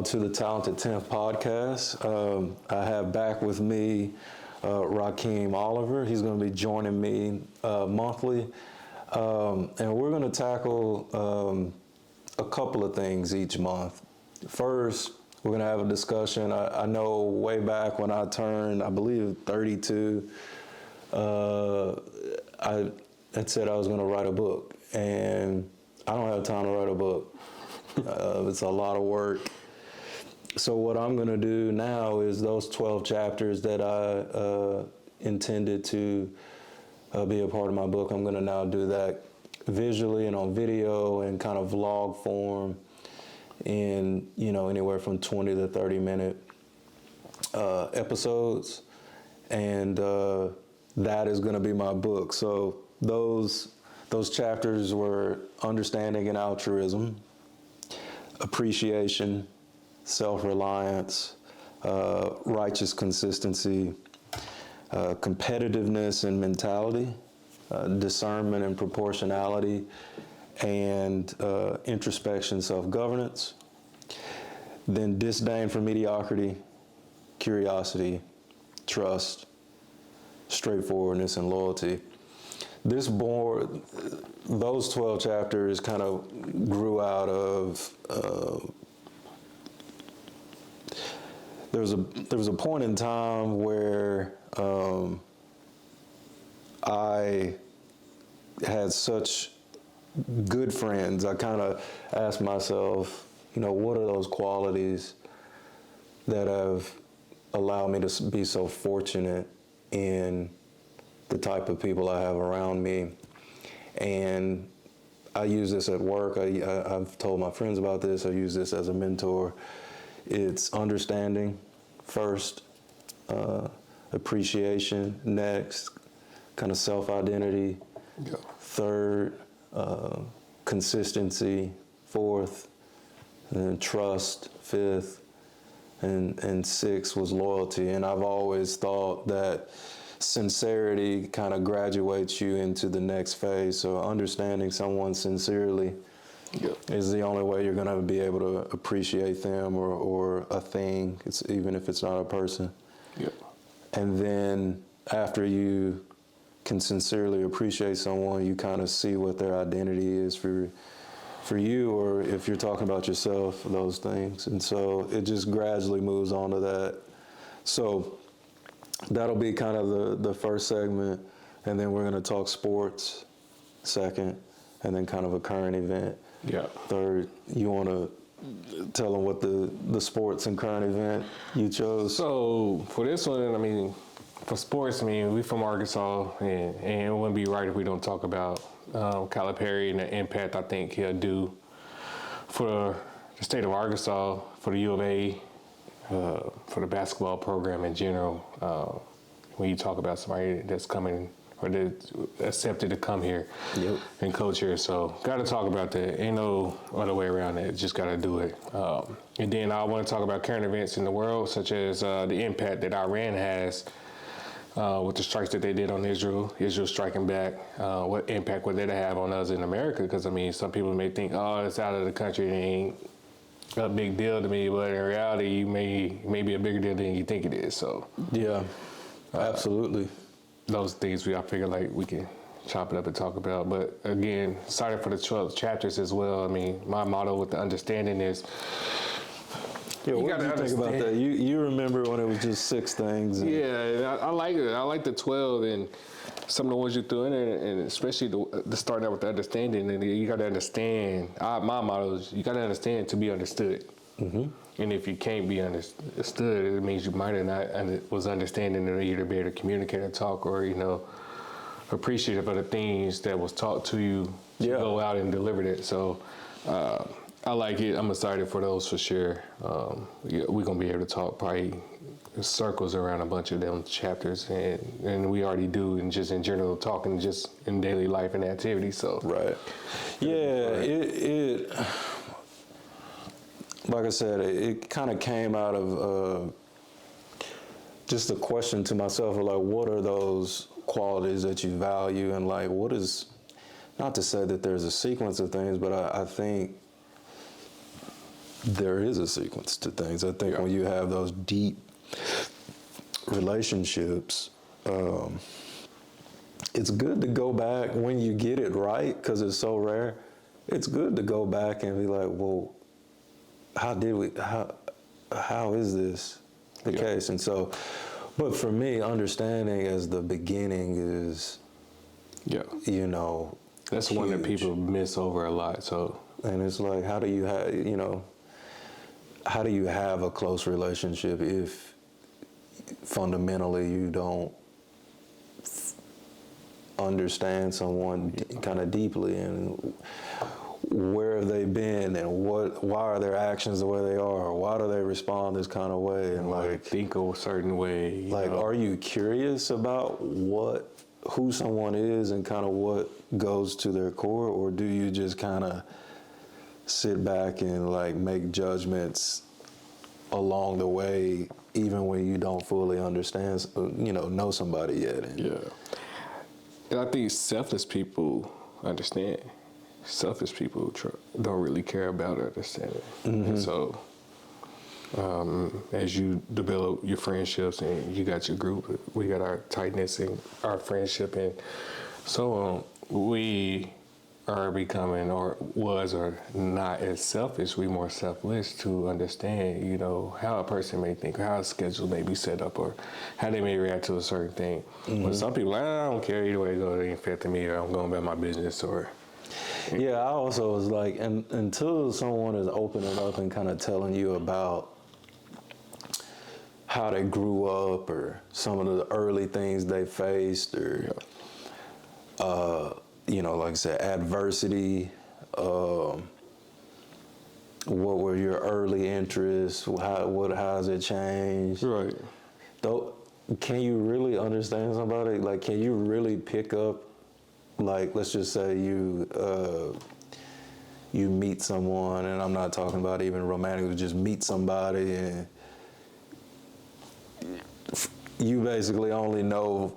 to the Talented 10th podcast. I have back with me Rakeem Oliver. He's going to be joining me monthly. And we're going to tackle a couple of things each month. First, we're going to have a discussion. I know way back when I turned, I believe, 32, I had said I was going to write a book. And I don't have time to write a book. It's a lot of work. So what I'm going to do now is those 12 chapters that I intended to be a part of my book, I'm going to now do that visually and on video and kind of vlog form in, anywhere from 20 to 30 minute episodes. And that is going to be my book. So those chapters were understanding and altruism, appreciation, self-reliance, righteous consistency, competitiveness and mentality, discernment and proportionality, and introspection, self-governance. Then disdain for mediocrity, curiosity, trust, straightforwardness, and loyalty. Those 12 chapters kind of grew out of, there was a point in time where I had such good friends. I kind of asked myself, what are those qualities that have allowed me to be so fortunate in the type of people I have around me? And I use this at work. I've told my friends about this. I use this as a mentor. It's understanding first, appreciation next, kind of self-identity, third, consistency, fourth, and then trust, fifth, and sixth was loyalty. And I've always thought that sincerity kind of graduates you into the next phase. So understanding someone sincerely is the only way you're going to be able to appreciate them or a thing, even if it's not a person. And then after you can sincerely appreciate someone, you kind of see what their identity is for you, or if you're talking about yourself, those things. And so it just gradually moves on to that. So that'll be kind of the first segment, and then we're going to talk sports second, and then kind of a current event. Third. You want to tell them what the sports and current event you chose? So for this one, for sports, we from Arkansas, and it wouldn't be right if we don't talk about Calipari and the impact I think he'll do for the state of Arkansas, for the U of A, for the basketball program in general. When you talk about somebody that's coming or that's accepted to come here and coach here, so got to talk about that. Ain't no other way around it. Just got to do it. And then I want to talk about current events in the world, such as the impact that Iran has with the strikes that they did on Israel striking back. What impact would that have on us in America? Because some people may think, it's out of the country, it ain't a big deal to me, but in reality, it may be a bigger deal than you think it is. So yeah, absolutely. Those things I figure we can chop it up and talk about. But again, excited for the 12 chapters as well. My motto with the understanding is, what did you think about that? You remember when it was just 6 things? I like it. I like the 12 and some of the ones you threw in there, and especially the starting out with the understanding. And you got to understand. My motto is you got to understand to be understood. Mm-hmm. And if you can't be understood, it means you might have not was understanding to either be able to communicate or talk, or appreciative of the things that was taught to you to go out and deliver it. So. I like it. I'm excited for those for sure. We're going to be able to talk probably circles around a bunch of them chapters, and we already do, and just in general talking just in daily life and activity. So right. It like I said, it kind of came out of just a question to myself of what are those qualities that you value, and what is, not to say that there's a sequence of things, but I think there is a sequence to things. I think when you have those deep relationships, it's good to go back when you get it right, because it's so rare. It's good to go back and be like, well, how is this the case? And so, but for me, understanding as the beginning is, you know, that's huge. one that people miss over a lot. So, and it's like, how do you have a close relationship if fundamentally you don't understand someone kind of deeply, and where have they been, and why are their actions the way they are, or why do they respond this kind of way, and like think a certain way. Like, are you curious about who someone is and kind of what goes to their core, or do you just kind of sit back and like make judgments along the way, even when you don't fully understand, know somebody yet? And I think selfless people understand. Selfish people don't really care about or understand it. Mm-hmm. And so, as you develop your friendships and you got your group, we got our tightness and our friendship, and so on, we are becoming, or was, or not as selfish. We more selfless to understand, how a person may think, or how a schedule may be set up, or how they may react to a certain thing. Mm-hmm. But some people, I don't care either way it goes, it ain't affecting me, or I'm going about my business, or. Yeah, I also was like, until someone is opening up and kind of telling you about how they grew up, or some of the early things they faced, or like I said, adversity. What were your early interests? How has it changed? Right. Though, can you really understand somebody? Like, can you really pick up? Like, let's just say you meet someone, and I'm not talking about even romantic, but just meet somebody, and you basically only know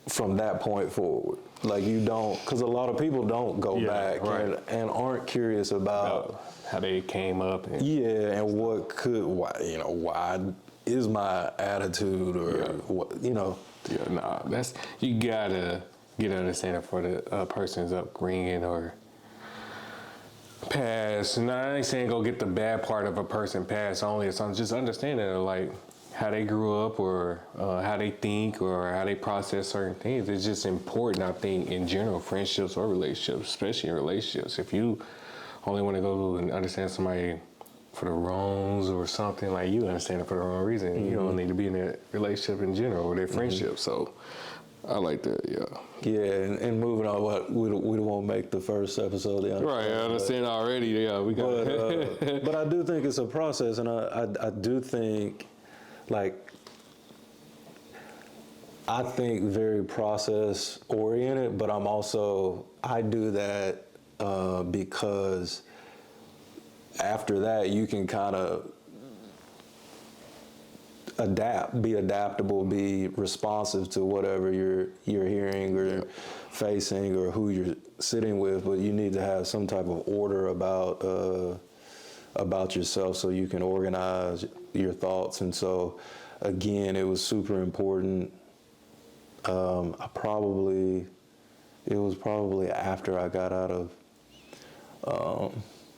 from that point forward. Like, you don't, because a lot of people don't go back and aren't curious about how they came up. And and why is my attitude, or what, that's, you gotta get an understanding for the person's upbringing or past. And I ain't saying go get the bad part of a person past only. It's just understanding like how they grew up, or how they think, or how they process certain things. It's just important, I think, in general, friendships or relationships, especially in relationships. If you only want to go and understand somebody for the wrongs or something, like, you understand it for the wrong reason, mm-hmm. you don't need to be in that relationship in general, or their friendship. Mm-hmm. So I like that, Yeah, and moving on, we won't make the first episode. Right, I understand already. We got. But I do think it's a process, and I do think, I think very process oriented, but I do that because after that you can kind of be adaptable, be responsive to whatever you're hearing or facing, or who you're sitting with. But you need to have some type of order about yourself, so you can organize your thoughts. And so, again, it was super important. It was probably after I got out of.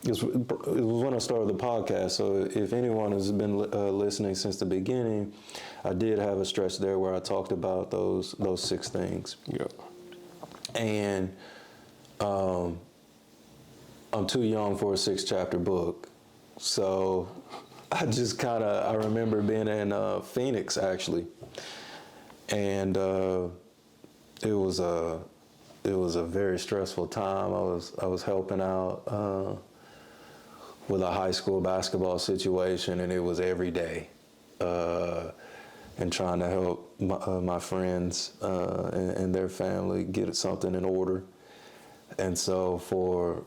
It was when I started the podcast. So if anyone has been listening since the beginning, I did have a stretch there where I talked about those 6 things. Yeah. And I'm too young for a 6-chapter book, so I remember being in Phoenix, actually, and it was a very stressful time. I was helping out with a high school basketball situation, and it was every day, and trying to help my friends and their family get something in order. And so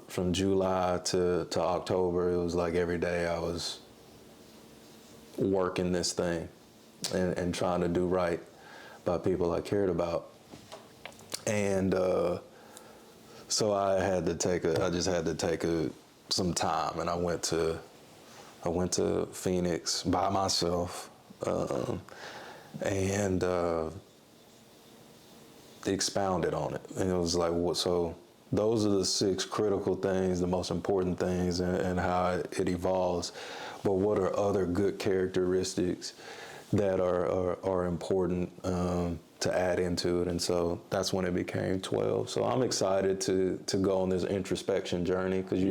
from July to October, it was like every day I was working this thing and trying to do right by people I cared about. And so I just had to take some time, and I went to I went to Phoenix by myself, and expounded on it. And it was like, what? So those are the 6 critical things, the most important things, and how it evolves. But what are other good characteristics that are important to add into it? And so that's when it became 12. So I'm excited to go on this introspection journey, because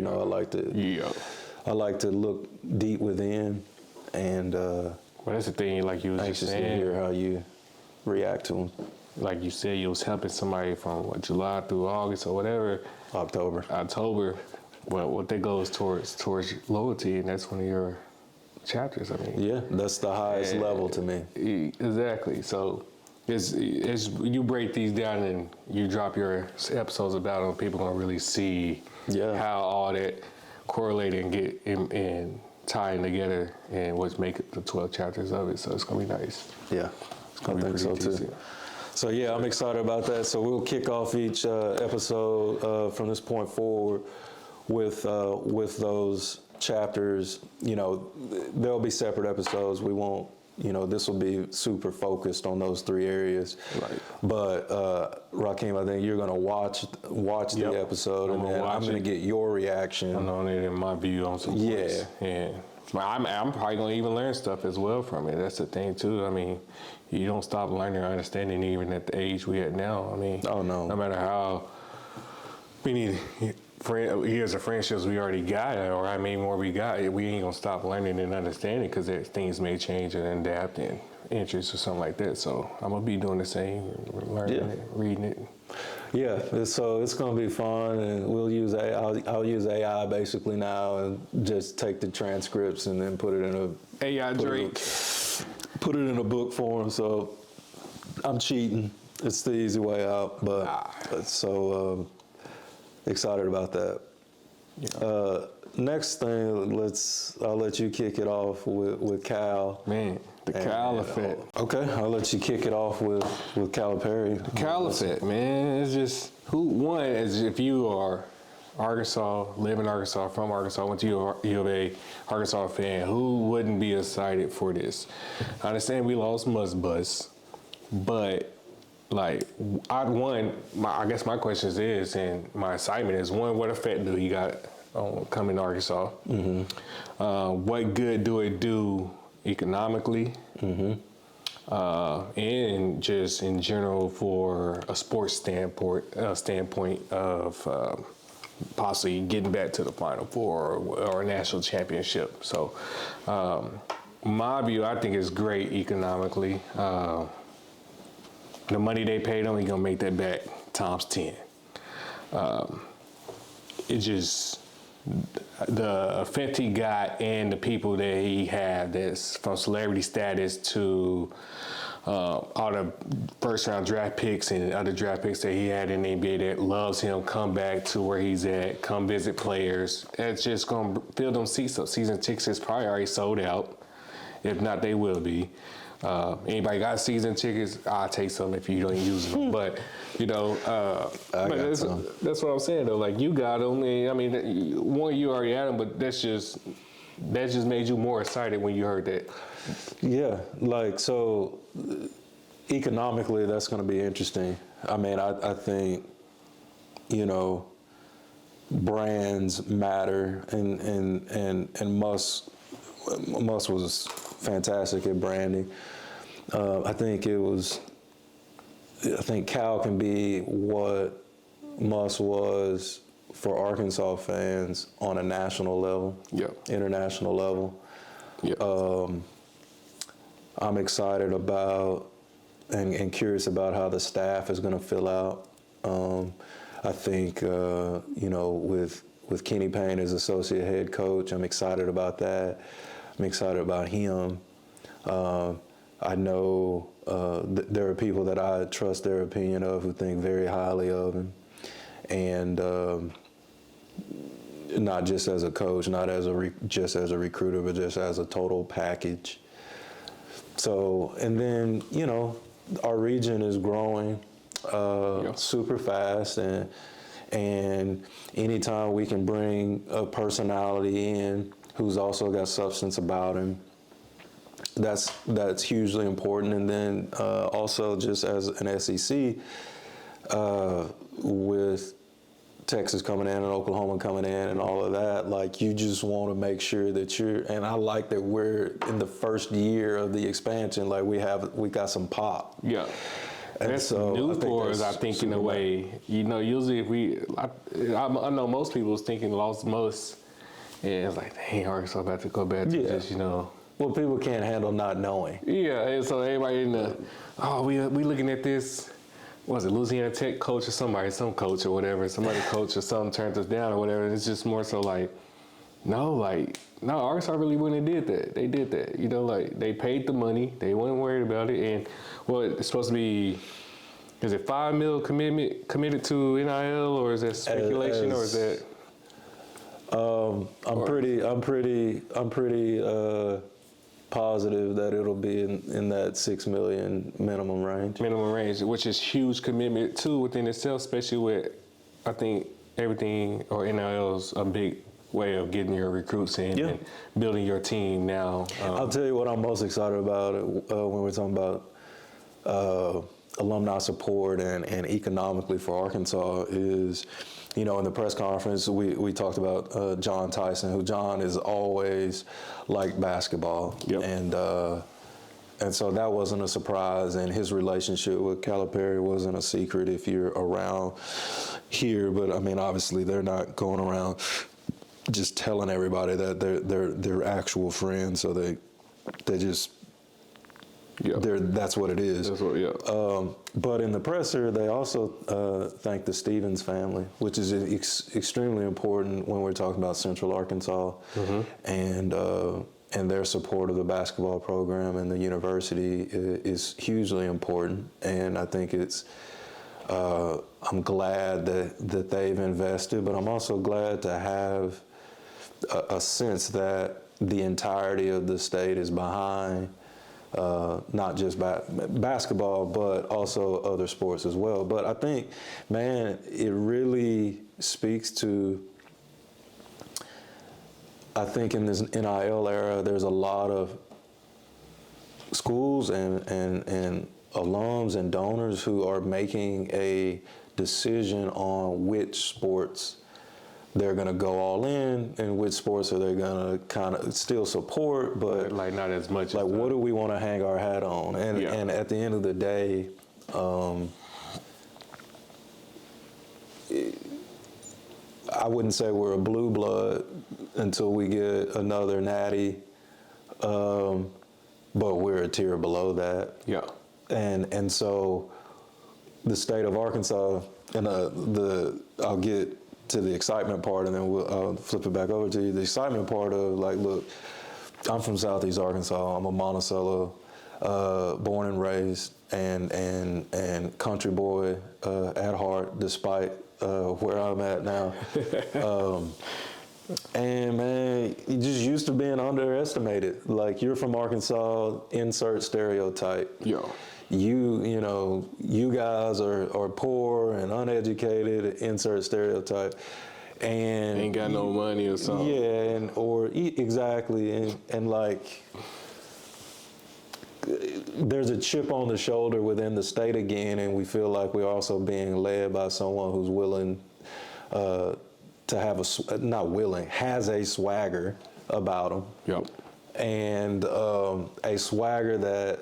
I like to look deep within, and Well, that's the thing, like you was just anxious to saying. hear how you react to them. Like you said, you was helping somebody from July through August or whatever. October. Well, what that goes towards loyalty, and that's one of your chapters. I mean, Yeah, that's the highest level to me. Exactly. So it's you break these down and you drop your episodes about them, people gonna really see how all that correlate and get and tying together, and what's make it the 12 chapters of it. So it's gonna be nice. Yeah, I think so too. So yeah, I'm excited about that. So we'll kick off each episode from this point forward with those chapters. There'll be separate episodes. We won't. This will be super focused on those 3 areas. Right. But Rakeem, I think you're gonna watch the episode, and then I'm gonna get your reaction. I'm on it in my view on some points. And I'm probably gonna even learn stuff as well from it. That's the thing too. I mean, you don't stop learning or understanding even at the age we at now. I mean, oh no, no matter how many years of friendships we already got, or how many more we got, we ain't gonna stop learning and understanding, because things may change and adapt and interests or something like that. So I'm gonna be doing the same, learning it, reading it. Yeah, so it's gonna be fun, and we'll use AI. I'll use AI basically now, and just take the transcripts and then put it in put it in a book form. So I'm cheating. It's the easy way out, but so excited about that. Yeah. Next thing, I'll let you kick it off with Cal. Man, the Cal effect. Okay, I'll let you kick it off with Calipari. The Cal effect, man. It's just as if you are Arkansas, live in Arkansas, from Arkansas, went to U of A, Arkansas fan, who wouldn't be excited for this? I understand we lost Bus, but like, I guess my question is, and my excitement is, one, what effect do he got on coming to Arkansas? Mm-hmm. What good do it do economically? Mm-hmm. And just in general for a sports standpoint of possibly getting back to the Final Four or a national championship. So my view, I think, is great economically. The money they paid him, he's gonna make that back times 10. It just, the effect he got and the people that he had, that's from celebrity status to all the first round draft picks and other draft picks that he had in the NBA that loves him, come back to where he's at, come visit players. It's just gonna fill them seats up. Season tickets is probably already sold out. If not, they will be. Anybody got season tickets? I'll take some if you don't use them. But that's what I'm saying though. Like, you got them. I mean, one, you already had them, but that just made you more excited when you heard that. Yeah, like, so economically, that's going to be interesting. I mean, I think, brands matter, and Musk was fantastic at branding. I think Cal can be what Musk was for Arkansas fans on a national level, international level. I'm excited about and curious about how the staff is going to fill out. I think, with Kenny Payne as associate head coach, I'm excited about that. I'm excited about him. I know there are people that I trust their opinion of who think very highly of him, and not just as a coach, not as just as a recruiter, but just as a total package. So, and then, our region is growing super fast, and anytime we can bring a personality in who's also got substance about him. That's hugely important. And then also just as an SEC, with Texas coming in and Oklahoma coming in and all of that, like you just want to make sure that and I like that we're in the first year of the expansion, like we got some pop. Yeah. And that's so new for us, I think, in a way. You know, usually if I know most people was thinking lost most, and it's like, dang, Arkansas about to go back to just, you know. Well, people can't handle not knowing. Yeah, and so everybody in the, we looking at this, what was it, Louisiana Tech coach or some coach or whatever, some other coach or something turned us down or whatever. And it's just more so like, no, Arkansas really went and did that. They did that. You know, like they paid the money. They weren't worried about it. And it's supposed to be, is it $5 million committed to NIL, or is that speculation, or is that? I'm pretty positive that it'll be in that $6 million minimum range. Minimum range, which is huge commitment too within itself, especially with, I think everything or NIL is a big way of getting your recruits in and building your team now. I'll tell you what I'm most excited about when we're talking about alumni support and economically for Arkansas is, you know, in the press conference, we talked about John Tyson, who John is always liked basketball. Yep. And so that wasn't a surprise, and his relationship with Calipari wasn't a secret if you're around here. But I mean, obviously, they're not going around just telling everybody that they're actual friends. So they just that's what it is. That's what, but in the presser, they also thanked the Stevens family, which is extremely important when we're talking about Central Arkansas, and their support of the basketball program and the university is hugely important. And I think I'm glad that they've invested, but I'm also glad to have a sense that the entirety of the state is behind not just basketball, but also other sports as well. But I think, man, it really speaks to, I think in this NIL era, there's a lot of schools and alums and donors who are making a decision on which sports they're going to go all in and which sports are they going to kind of still support, but like not as much. Like, what do we want to hang our hat on? And at the end of the day, I wouldn't say we're a blue blood until we get another natty, but we're a tier below that. Yeah. And so the state of Arkansas, and I'll get to the excitement part, and then I'll flip it back over to you. The excitement part of, like, look, I'm from Southeast Arkansas. I'm a Monticello, born and raised, and country boy at heart, despite where I'm at now. And man, you just used to being underestimated. Like, you're from Arkansas, insert stereotype. Yeah. You guys are poor and uneducated, insert stereotype, and ain't got no money or something. Yeah, exactly, and like there's a chip on the shoulder within the state again, and we feel like we're also being led by someone who's willing to have has a swagger about them. Yep. And a swagger that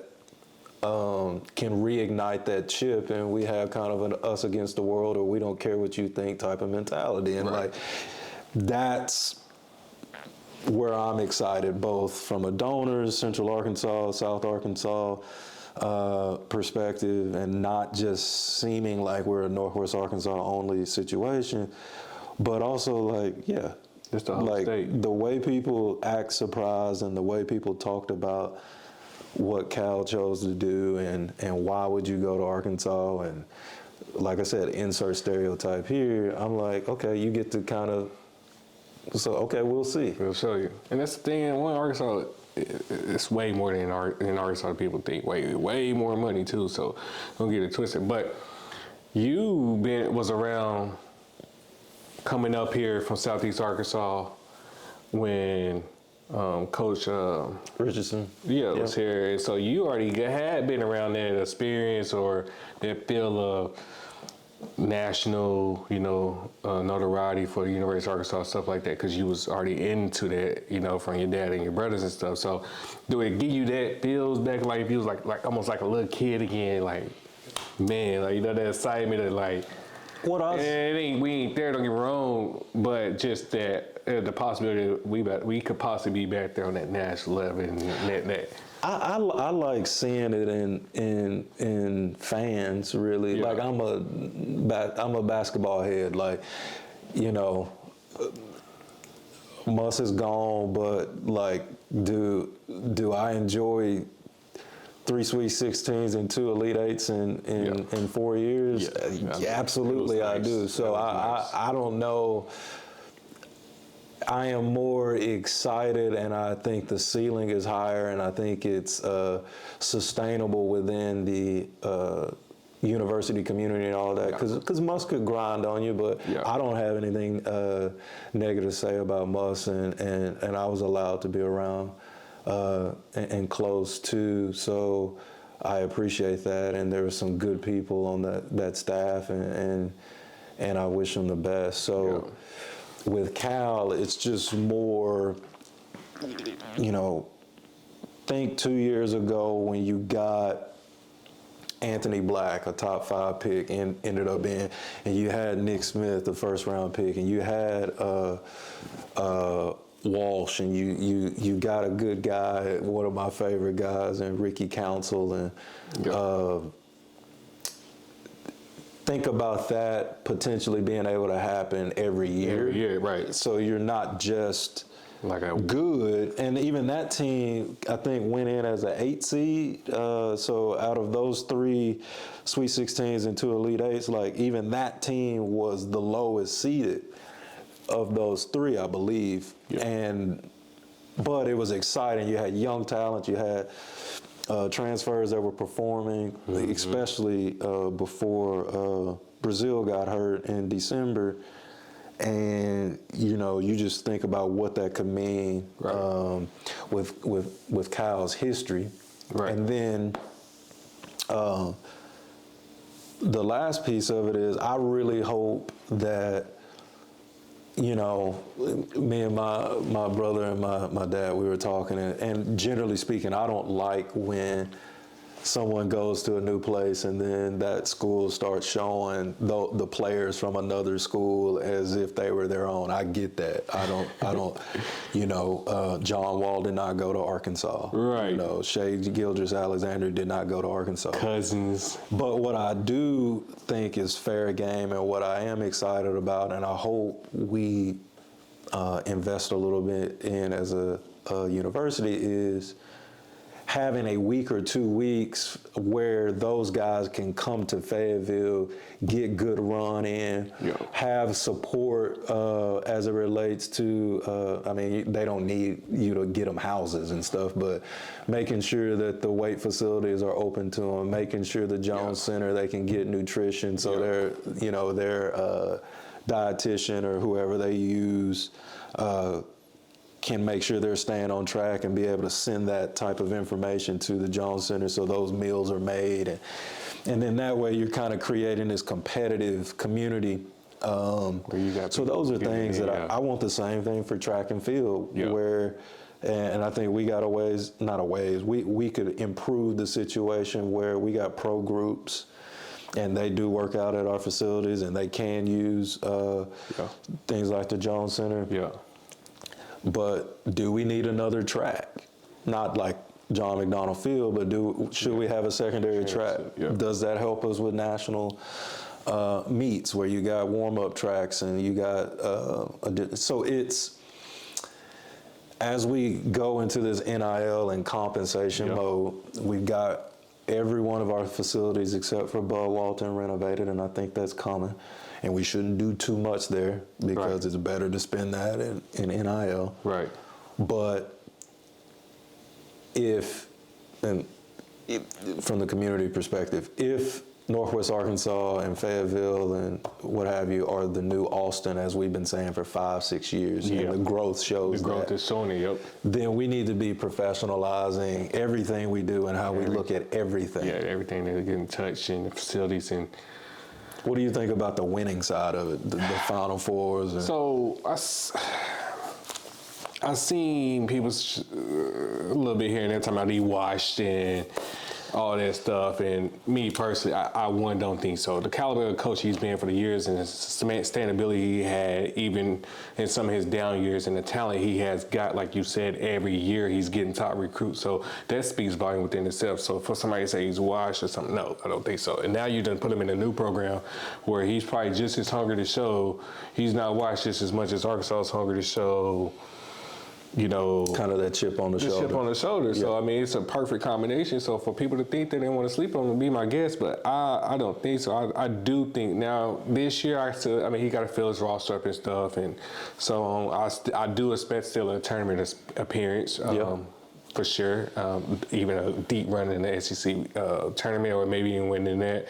can reignite that chip, and we have kind of an us against the world, or we don't care what you think type of mentality. And like, that's where I'm excited, both from a donor's Central Arkansas, South Arkansas perspective, and not just seeming like we're a Northwest Arkansas only situation, but also like, just the whole state. The way people act surprised and the way people talked about what Cal chose to do and why would you go to Arkansas, and like I said, insert stereotype here. I'm like, okay, you get to kind of, so okay, we'll see. We'll show you. And that's the thing, Arkansas, it's way more than in Arkansas people think, way more money too, so don't get it twisted. But you was around coming up here from Southeast Arkansas when Coach Richardson. was here. And so you already had been around that experience or that feel of national, notoriety for the University of Arkansas, stuff like that, because you was already into that, from your dad and your brothers and stuff. So do it give you that feels back like if you was like almost like a little kid again, like, man, like, that excitement of like, we ain't there, don't get me wrong, but just that the possibility we could possibly be back there on that national level and that. I like seeing it in fans, really. Yeah. Like I'm a basketball head. Like, Muss is gone, but like, do I enjoy 3 Sweet 16s and 2 Elite 8s in 4 years? Yeah, absolutely, I do. So I don't know. I am more excited, and I think the ceiling is higher, and I think it's sustainable within the university community and all that. Because Muss could grind on you, but I don't have anything negative to say about Muss, and I was allowed to be around and close too. So I appreciate that, and there were some good people on that staff, and I wish them the best. So. With Cal, it's just more, think 2 years ago when you got Anthony Black, a top 5 pick, and ended up being, and you had Nick Smith, the first round pick, and you had Walsh, and you got a good guy, one of my favorite guys, and Ricky Council, and think about that potentially being able to happen every year. Every year, right. So you're not just like good. And even that team, I think, went in as an 8 seed. So out of those 3 Sweet 16s and 2 Elite 8s, like even that team was the lowest seeded of those 3, I believe. But it was exciting. You had young talent. You had transfers that were performing, especially before Brazil got hurt in December. And, you just think about what that could mean with Cal's history. Right. And then the last piece of it is I really hope that, me and my brother and my dad, we were talking, and generally speaking, I don't like when someone goes to a new place and then that school starts showing the players from another school as if they were their own. I get that. I don't, John Wall did not go to Arkansas. Right. Shea Gilgeous-Alexander did not go to Arkansas. Cousins. But what I do think is fair game, and what I am excited about, and I hope we invest a little bit in as a university, is having a week or 2 weeks where those guys can come to Fayetteville, get good run in, have support as it relates to, they don't need you to get them houses and stuff, but making sure that the weight facilities are open to them, making sure the Jones Center, they can get nutrition, so their dietitian or whoever they use can make sure they're staying on track and be able to send that type of information to the Jones Center so those meals are made. And then that way you're kind of creating this competitive community. So those are things that I want the same thing for track and field, where, and I think we got we could improve the situation where we got pro groups and they do work out at our facilities and they can use things like the Jones Center. But do we need another track? Not like John McDonald Field, but should we have a secondary track? Does that help us with national meets where you got warm-up tracks and you got so it's, as we go into this NIL and compensation mode, we've got every one of our facilities except for Bud Walton renovated, and I think that's coming. And we shouldn't do too much there because it's better to spend that in NIL. Right. But from the community perspective, if Northwest Arkansas and Fayetteville and what have you are the new Austin, as we've been saying for 5-6 years. Yeah. And the growth shows The growth that. is showing it, yep. Then we need to be professionalizing everything we do and how we look at everything. Yeah, everything that's getting touched in the facilities. And What do you think about the winning side of it, the Final Fours? And so I seen people a little bit here and there talking about he washed and all that stuff. And me personally, I don't think so. The caliber of coach he's been for the years and the sustainability he had, even in some of his down years, and the talent he has got, like you said, every year he's getting top recruits. So that speaks volume within itself. So for somebody to say he's washed or something, no, I don't think so. And now you done put him in a new program where he's probably just as hungry to show. He's not washed just as much as Arkansas is hungry to show. You know, kind of that chip on the shoulder. Chip on the shoulder. Yeah. So I mean, it's a perfect combination. So for people to think that they want to sleep on him, be my guest, but I don't think so. I do think now this year he got to fill his roster up and stuff, and so I do expect still a tournament appearance. For sure, even a deep run in the SEC tournament, or maybe even winning that.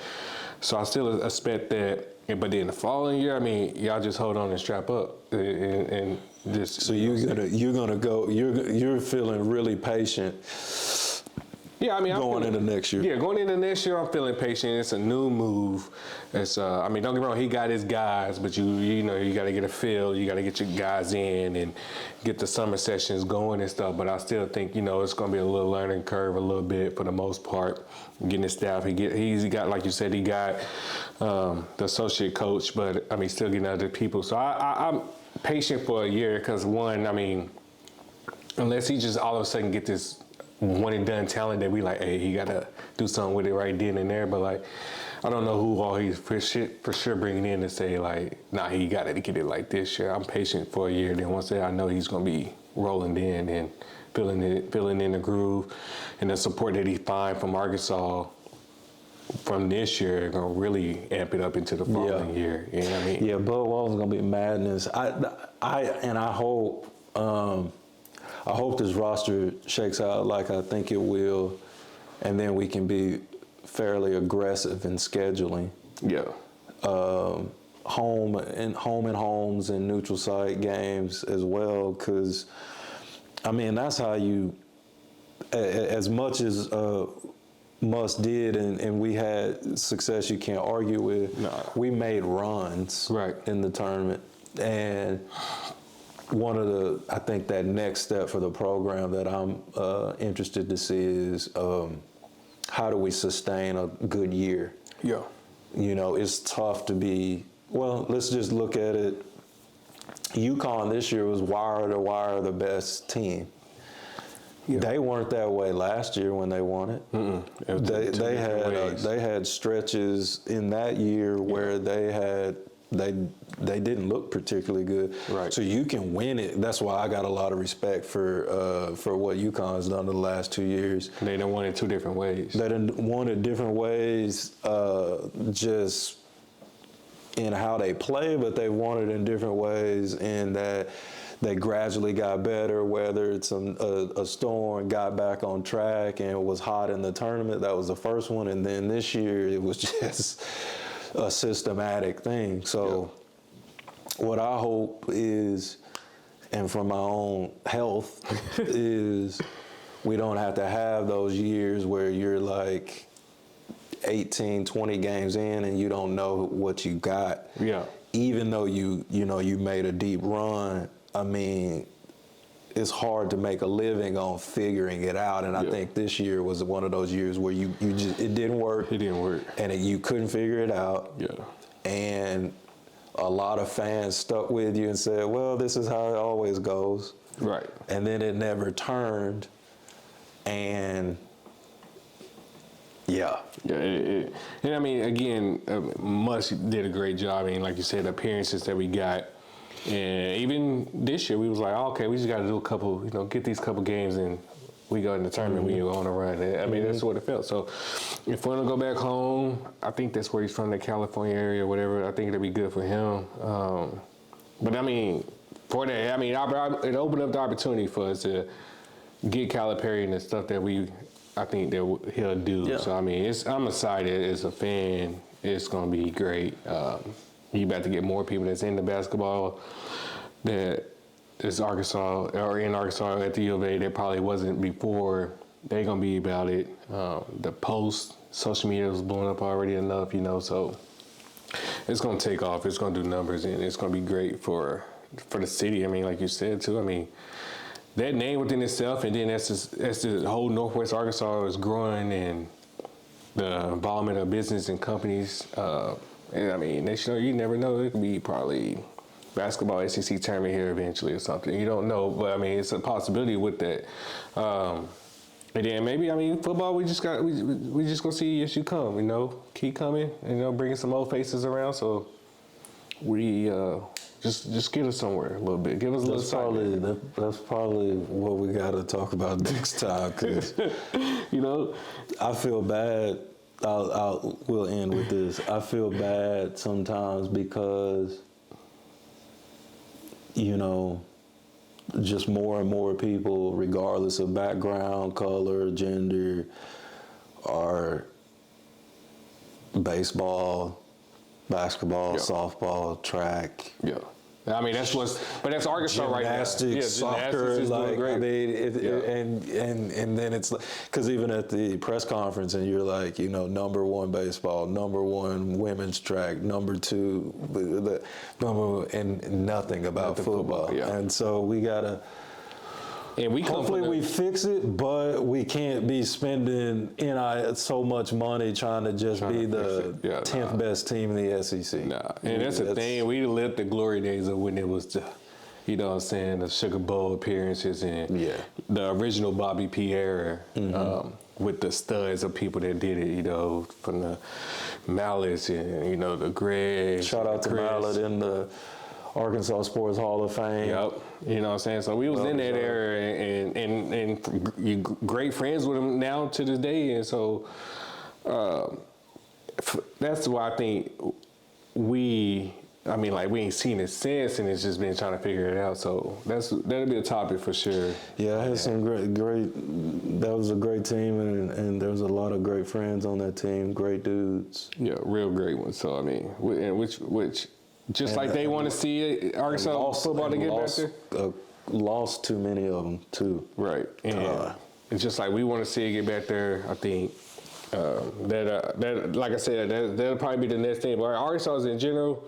So I still expect that. But then the following year, I mean, y'all just hold on and strap up and just. So you're feeling really patient. Yeah, I mean, going into next year. Yeah, going into next year, I'm feeling patient. It's a new move. It's I mean, don't get me wrong, he got his guys, but you know, you got to get a feel. You got to get your guys in and get the summer sessions going and stuff. But I still think, you know, it's going to be a little learning curve a little bit for the most part. Getting his staff, he got, like you said, he got the associate coach, but I mean, still getting other people. So I'm patient for a year because one, I mean, unless he just all of a sudden get this one and done talent that we like, hey, he got to do something with it right then and there. But like, I don't know who all he's for sure bringing in to say like, nah, he got to get it like this year. I'm patient for a year. Then once that I know he's going to be rolling in and filling in the groove, and the support that he find from Arkansas from this year gonna really amp it up into the following year. You know what I mean? Yeah, Bud Walton's gonna be madness. I hope this roster shakes out like I think it will, and then we can be fairly aggressive in scheduling. Yeah. Home and homes and neutral site games as well, because I mean that's how you, as much as Muss did, and we had success you can't argue with. Nah. We made runs in the tournament, and one of I think that next step for the program that I'm interested to see is how do we sustain a good year? Yeah. You know, it's tough to be, well, let's just look at it. UConn this year was wire to wire the best team. Yeah. They weren't that way last year when they won it. They had stretches in that year where they didn't look particularly good. Right. So you can win it. That's why I got a lot of respect for what UConn has done in the last 2 years. They done won it two different ways. They done won it different ways, just in how they play, but they won it in different ways in that they gradually got better, whether it's a storm, got back on track and was hot in the tournament. That was the first one. And then this year it was just a systematic thing. So what I hope is, and for my own health, is we don't have to have those years where you're like 18, 20 games in and you don't know what you got. Yeah. Even though you made a deep run, I mean, it's hard to make a living on figuring it out. And I think this year was one of those years where you just, it didn't work. It didn't work. And you couldn't figure it out. Yeah. And a lot of fans stuck with you and said, well, this is how it always goes. Right. And then it never turned. And yeah, and I mean, again, Muss did a great job. I mean, like you said, the appearances that we got. And even this year, we was like, oh, okay, we just got to do a couple, get these couple games and we go in the tournament, we go on a run. I mean, that's what it felt. So if we're going to go back home, I think that's where he's from, the California area or whatever. I think it'll be good for him. But I mean, for that, I mean, it opened up the opportunity for us to get Calipari and the stuff that we I think that he'll do. Yeah. So I mean, I'm excited as a fan. It's gonna be great. You about to get more people that's into basketball that is Arkansas or in Arkansas at the U of A that probably wasn't before. They're gonna be about it. The post social media was blowing up already enough, so it's gonna take off. It's gonna do numbers, and it's gonna be great for the city. I mean, like you said too. I mean, that name within itself, and then as the whole Northwest Arkansas is growing, and the involvement of business and companies. And I mean, you never know. It could be probably basketball SEC tournament here eventually or something. You don't know, but I mean, it's a possibility with that. And then maybe, I mean, football, we just gonna see if you come, keep coming, bringing some old faces around. So we just get us somewhere a little bit. Give us a little That's probably what we got to talk about next time, because I feel bad. We'll end with this. I feel bad sometimes because just more and more people, regardless of background, color, gender, are baseball, basketball, softball, track. Yeah. I mean, that's Arkansas right now. Gymnastics, soccer, is doing great. I mean, and then it's because even at the press conference, and you're like, number one baseball, number one women's track, number two, and nothing about football. Yeah. And so we gotta. And hopefully we fix it, but we can't be spending so much money trying to be the 10th best team in the SEC. Nah, and that's the thing. We lived the glory days of when it was the Sugar Bowl appearances and the original Bobby P era with the studs of people that did it, from the Mallets and, the Greg. Shout out to Mallet in the Arkansas Sports Hall of Fame. Yep. You know what I'm saying? So we was in that era and great friends with him now to this day. And so that's why I think we ain't seen it since, and it's just been trying to figure it out. So that'll be a topic for sure. Yeah, I had some great, that was a great team, and there was a lot of great friends on that team, great dudes. Yeah, real great ones. So, I mean, which just like they want to see Arkansas football to get back there. Lost too many of them, too. Right. And it's just like we want to see it get back there, I think. That like I said, that'll probably be the next thing. But Arkansas in general,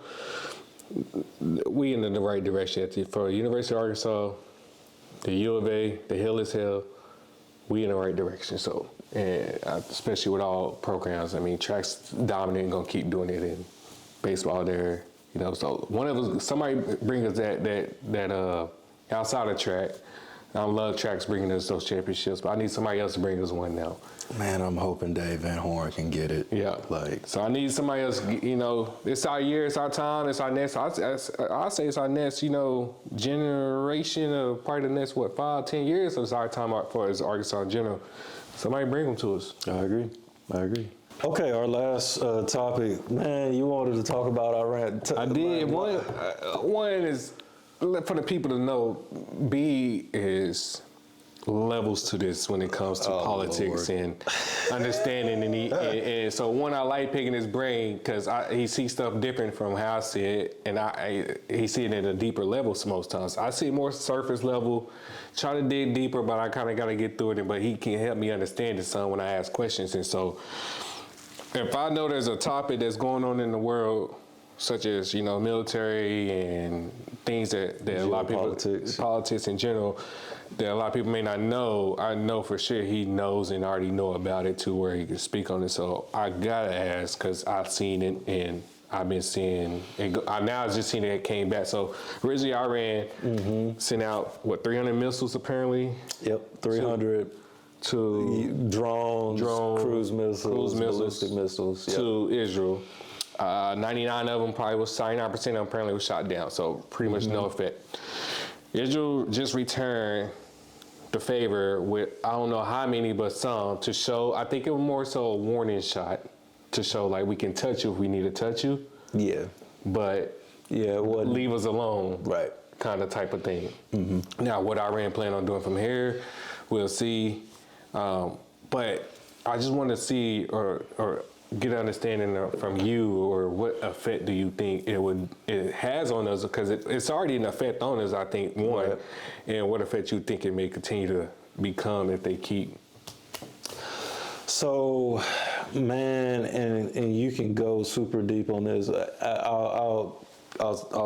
we in the right direction. For University of Arkansas, the U of A, the Hill is Hill, we in the right direction. So, and especially with all programs, I mean, track's dominant and gonna keep doing it in baseball there. So one of us, somebody bring us that outside of track. I love tracks bringing us those championships, but I need somebody else to bring us one now. Man, I'm hoping Dave Van Horn can get it. Yeah. So I need somebody else, it's our year, it's our time, it's our next, I say it's our next, generation of probably the next, 5-10 years, so it's our time for as Arkansas in general. Somebody bring them to us. I agree. Okay, our last topic. Man, you wanted to talk about Iran. I did. One is, for the people to know, B is levels to this when it comes to politics and understanding. And so one, I like picking his brain because he sees stuff different from how I see it, and he see it at a deeper level most times. I see more surface level, try to dig deeper, but I kind of got to get through it. But he can help me understand it some when I ask questions. And so if I know there's a topic that's going on in the world, such as, military and things that a lot of people, politics in general, that a lot of people may not know, I know for sure he knows and already know about it to where he can speak on it. So I gotta ask because I've seen it and I've been seeing it. Now I've just seen it came back. So originally Iran sent out, 300 missiles apparently? Yep, 300 to drones, cruise missiles, ballistic missiles to Israel. 99 of them probably was, 99% of them apparently was shot down. So pretty much no effect. Israel just returned the favor with, I don't know how many, but some to show, I think it was more so a warning shot to show like we can touch you if we need to touch you. Yeah. But leave us alone. Right. Kind of type of thing. Now what Iran plan on doing from here, we'll see. But I just want to see or get an understanding from you, or what effect do you think it has on us? Because it's already an effect on us, I think, one. Right. And what effect you think it may continue to become if they keep. So, man, and you can go super deep on this. I'll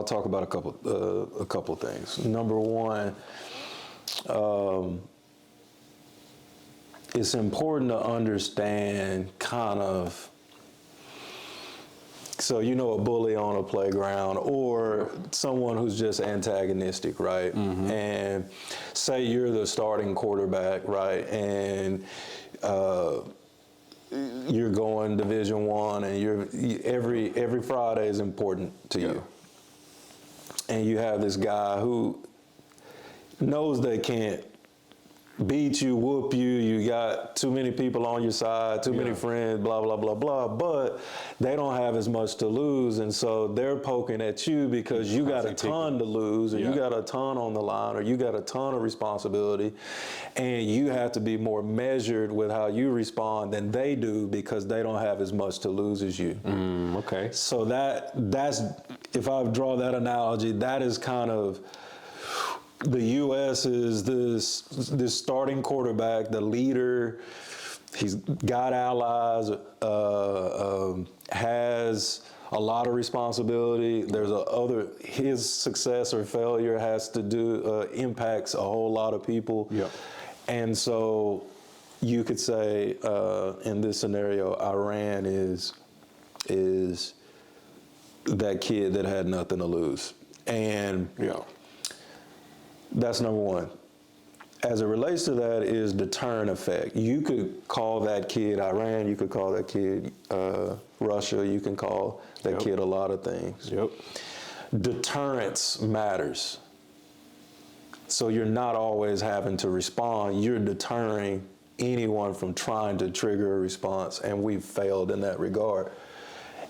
talk about a couple things. Number one, it's important to understand kind of, so you know, a bully on a playground or someone who's just antagonistic, right? Mm-hmm. And say you're the starting quarterback, right? And you're going Division I, and every Friday is important to you. And you have this guy who knows they can't beat you, whoop you, you got too many people on your side, too many friends, blah, blah, blah, blah, but they don't have as much to lose, and so they're poking at you because you got a ton to lose, or you got a ton on the line, or you got a ton of responsibility, and you have to be more measured with how you respond than they do because they don't have as much to lose as you. Okay. So that's, if I draw that analogy, that is kind of, the U.S. is this starting quarterback, the leader. He's got allies, has a lot of responsibility. His success or failure has to do, impacts a whole lot of people. Yeah. And so you could say, in this scenario, Iran is that kid that had nothing to lose. And that's number one. As it relates to that is deterrent effect. You could call that kid Iran, you could call that kid Russia, you can call that kid a lot of things. Yep. Deterrence matters. So you're not always having to respond, you're deterring anyone from trying to trigger a response, and we've failed in that regard.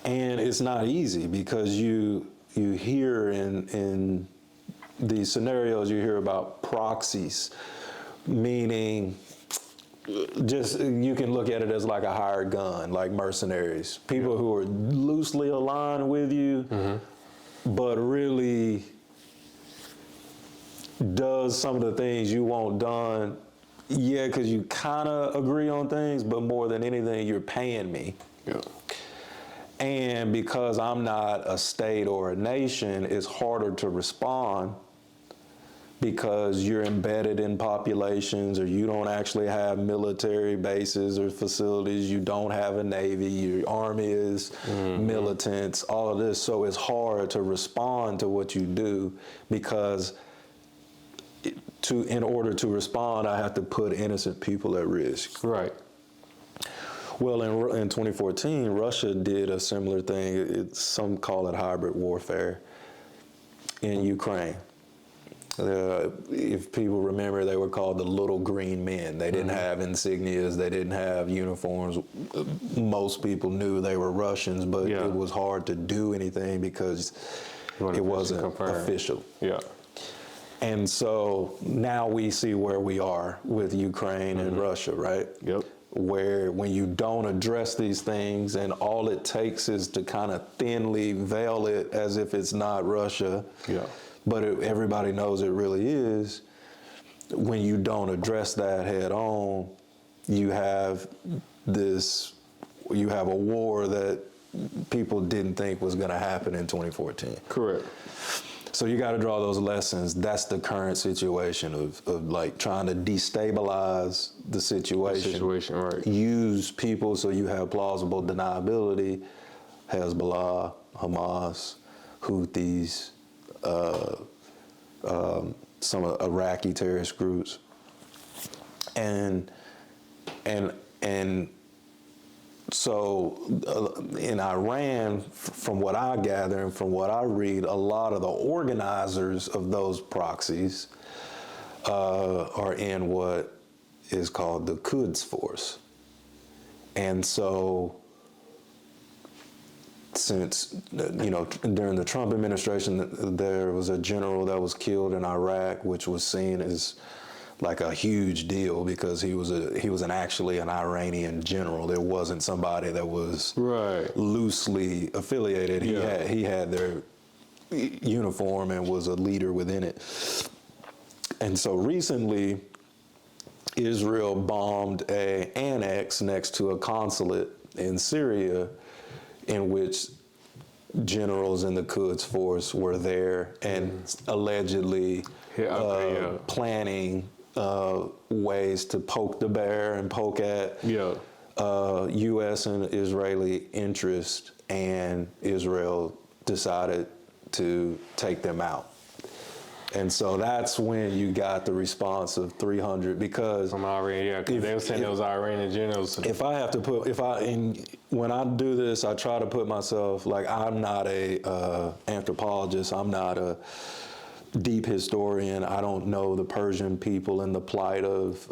And it's not easy because you hear in these scenarios, you hear about proxies, meaning just, you can look at it as like a hired gun, like mercenaries, people who are loosely aligned with you, but really does some of the things you want done, because you kind of agree on things, but more than anything, you're paying me. Yeah. And because I'm not a state or a nation, it's harder to respond because you're embedded in populations, or you don't actually have military bases or facilities, you don't have a navy, your army is militants, all of this. So it's hard to respond to what you do because in order to respond, I have to put innocent people at risk. Right. Well, in 2014, Russia did a similar thing. Some call it hybrid warfare in Ukraine. If people remember, they were called the Little Green Men. They didn't have insignias. They didn't have uniforms. Most people knew they were Russians, but it was hard to do anything because it wasn't official. Yeah. And so now we see where we are with Ukraine and Russia, right? Yep. Where when you don't address these things and all it takes is to kind of thinly veil it as if it's not Russia, but everybody knows it really is, when you don't address that head on, you have a war that people didn't think was going to happen in 2014. Correct. So you got to draw those lessons. That's the current situation of like trying to destabilize the situation. Right. Use people so you have plausible deniability. Hezbollah, Hamas, Houthis, some Iraqi terrorist groups, and so in Iran, from what I gather and from what I read, a lot of the organizers of those proxies are in what is called the Quds Force. And so since, during the Trump administration, there was a general that was killed in Iraq, which was seen as like a huge deal because he was actually an Iranian general. It wasn't somebody that was loosely affiliated. He had their uniform and was a leader within it. And so recently, Israel bombed an annex next to a consulate in Syria, in which generals in the Quds force were there and allegedly planning ways to poke the bear and poke at U.S. and Israeli interest, and Israel decided to take them out. And so that's when you got the response of 300, because from Iran, because they were saying those Iranian generals. When I do this, I try to put myself, like, I'm not a anthropologist, I'm not a deep historian, I don't know the Persian people and the plight of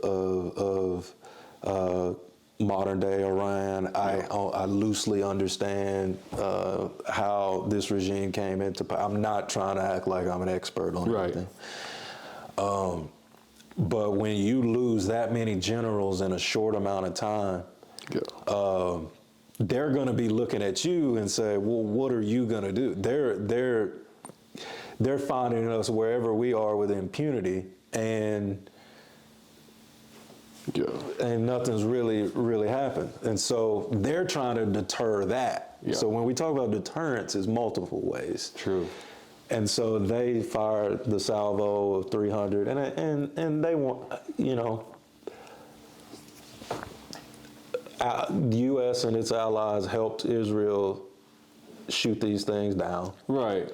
modern day Iran. I loosely understand how this regime came into power. I'm not trying to act like I'm an expert on anything. But when you lose that many generals in a short amount of time, they're going to be looking at you and say, well, what are you going to do? They're finding us wherever we are with impunity, and nothing's really happened. And so they're trying to deter that. So when we talk about deterrence, it's multiple ways. True. And so they fired the salvo of 300, and they want, the U.S. and its allies helped Israel shoot these things down. Right.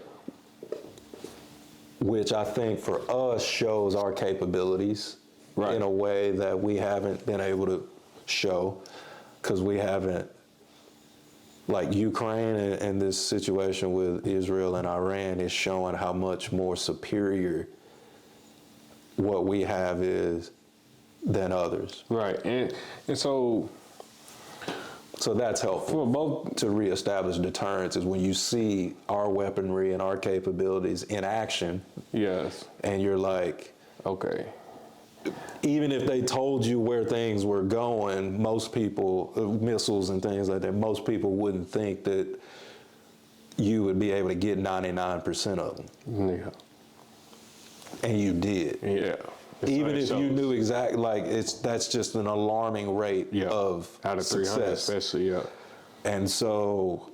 Which I think for us shows our capabilities. In a way that we haven't been able to show, because we haven't, like Ukraine and this situation with Israel and Iran is showing how much more superior what we have is than others. Right, and so that's helpful. Both to reestablish deterrence is when you see our weaponry and our capabilities in action. Yes. And you're like, okay. Even if they told you where things were going, most people, missiles and things like that, most people wouldn't think that you would be able to get 99% of them. Yeah. And you did. Yeah. Even if you knew exactly, that's just an alarming rate of out of 300 success. especially, And so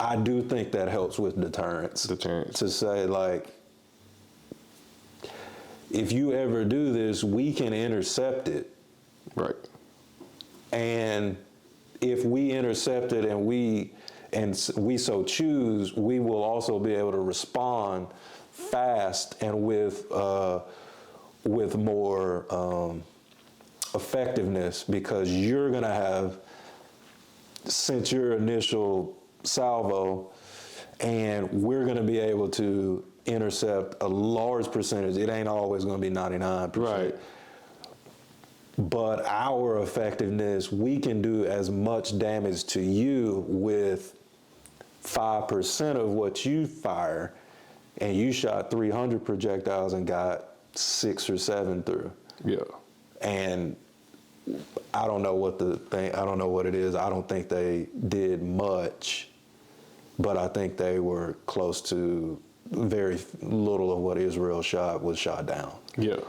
I do think that helps with deterrence. To say, like, if you ever do this, we can intercept it. Right. And if we intercept it and we so choose, we will also be able to respond fast and with more effectiveness, because you're going to have sent your initial salvo, and we're going to be able to intercept a large percentage. It ain't always going to be 99%. Right. But our effectiveness, we can do as much damage to you with 5% of what you fire, and you shot 300 projectiles and got 6 or 7 through. Yeah. And I don't know what it is. I don't think they did much, but I think they were close to very little of what Israel shot was shot down. Yeah.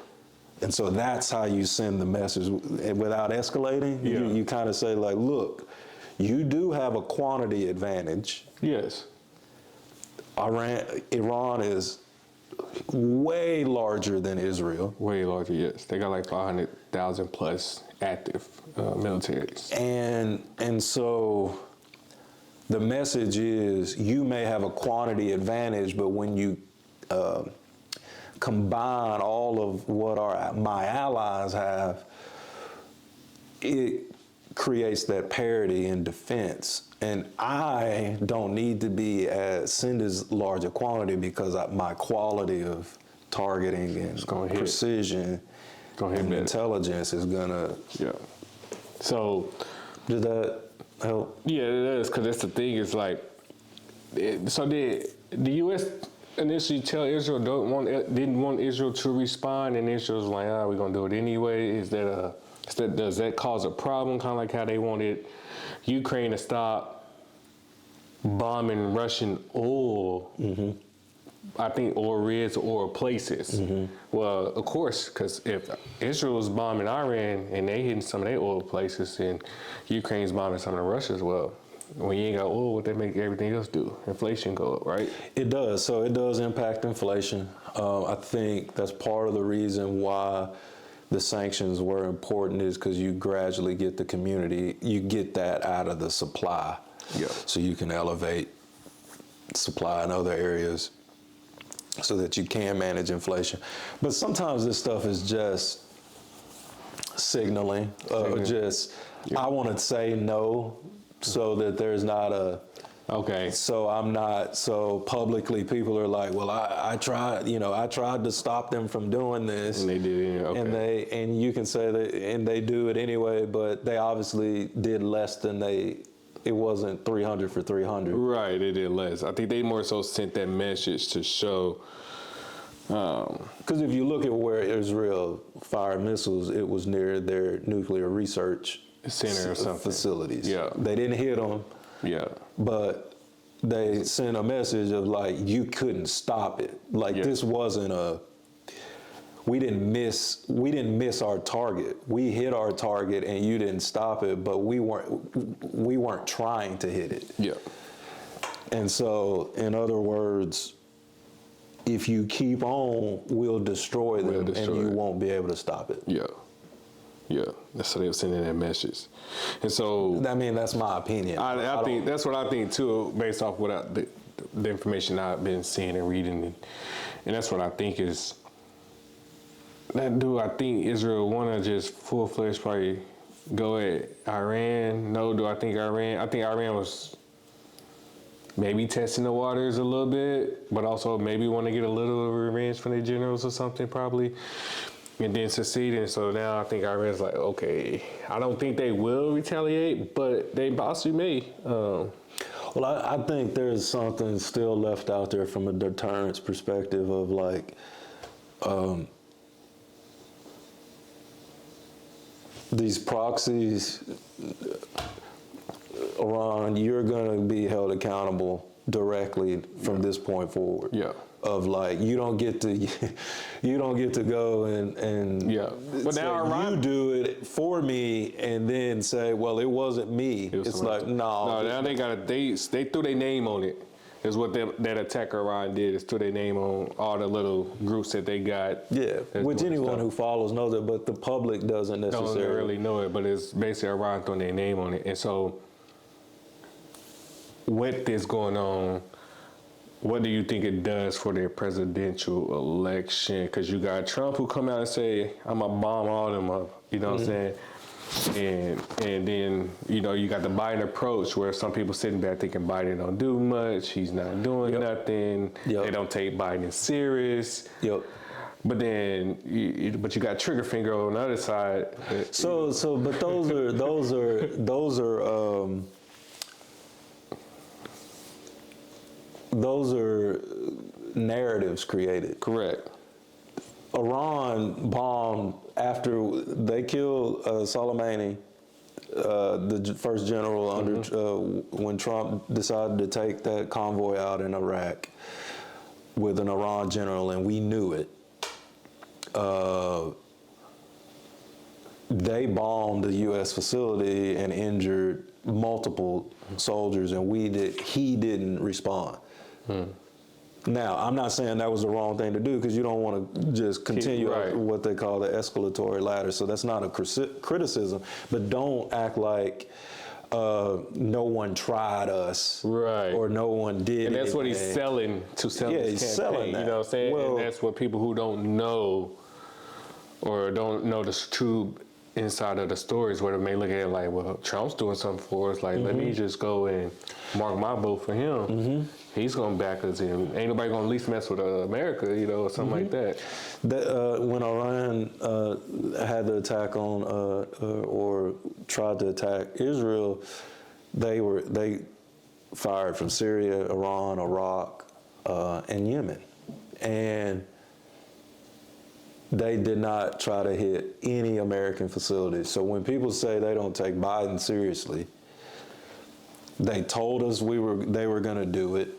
And so that's how you send the message without escalating. Yeah. You kind of say, like, look, you do have a quantity advantage. Yes. Iran is way larger than Israel. Way larger, yes. They got like 500,000 plus active militaries. And so the message is, you may have a quantity advantage, but when you combine all of what my allies have, it creates that parity in defense. And I don't need to send as large a quantity, because my quality of targeting and precision and intelligence is gonna. Yeah. So, did that help? Yeah, it does, because that's the thing. Is like, so the U.S. initially tell Israel didn't want Israel to respond, and Israel's like, we're gonna do it anyway? Does that cause a problem? Kind of like how they wanted Ukraine to stop bombing Russian oil. Mm-hmm. I think oil rigs or oil places. Mm-hmm. Well, of course, because if Israel's bombing Iran and they hitting some of their oil places, and Ukraine's bombing some of the Russia's, well, when you ain't got oil, what that make everything else do? Inflation go up, right? It does. So it does impact inflation. I think that's part of the reason why the sanctions were important, is because you gradually get the community, you get that out of the supply. Yeah. So you can elevate supply in other areas so that you can manage inflation. But sometimes this stuff is just signaling, I want to say no so that there's not a, okay. so I'm not, so publicly people are like, well, I tried to stop them from doing this. And they did, okay. And you can say that, and they do it anyway, but they obviously did less than it wasn't 300 for 300. Right, they did less. I think they more so sent that message to show. Because if you look at where Israel fired missiles, it was near their nuclear research center or something. Facilities. Yeah. They didn't hit them. Yeah. But they sent a message of like, you couldn't stop it. Like this wasn't we didn't miss our target. We hit our target and you didn't stop it, but we weren't trying to hit it. Yeah. And so, in other words, if you keep on, we'll destroy them and you won't be able to stop it. Yeah. Yeah. That's how they were sending that message. And so, I mean, that's my opinion. I think that's what I think too, based off what the information I've been seeing and reading, and that's what I think is. I think Israel want to just full-fledged probably go at Iran? No, I think Iran was maybe testing the waters a little bit, but also maybe want to get a little revenge from their generals or something probably, and then succeeding. So now I think Iran's like, okay, I don't think they will retaliate, but they possibly may. Well, I think there's something still left out there from a deterrence perspective of like, these proxies, Iran, you're going to be held accountable directly from this point forward. Yeah. Of like, you don't get to go and yeah. But now Iran, you do it for me and then say, well, it wasn't me. It's like, no. Now they threw their name on it. Is what that attacker Iran did, is threw their name on all the little groups that they got. Yeah, which anyone who follows knows it, but the public doesn't necessarily really know it, but it's basically Iran throwing their name on it. And so with this going on, what do you think it does for their presidential election? Because you got Trump who come out and say, I'm going to bomb all them up, you know what I'm saying? And then, you got the Biden approach where some people sitting back thinking Biden don't do much, he's not doing nothing, they don't take Biden serious. But then, you got trigger finger on the other side. But those are narratives created. Correct. Iran bombed after they killed Soleimani, the first general under when Trump decided to take that convoy out in Iraq with an Iran general, and we knew it. They bombed the U.S. facility and injured multiple soldiers, and he didn't respond. Now, I'm not saying that was the wrong thing to do, because you don't want to just continue what they call the escalatory ladder. So that's not a criticism, but don't act like no one tried us, or no one did. And that's anything. What he's selling to sell his he's campaign. Selling that. You know what I'm saying? Well, and that's what people who don't know or don't know the true inside of the stories, where they may look at it like, well, Trump's doing something for us. Like, let me just go and mark my vote for him. He's going to back us in. Ain't nobody going to at least mess with America, or something like that. When Iran had the attack on or tried to attack Israel, they fired from Syria, Iran, Iraq, and Yemen. and they did not try to hit any American facilities. So when people say they don't take Biden seriously, they told us they were going to do it.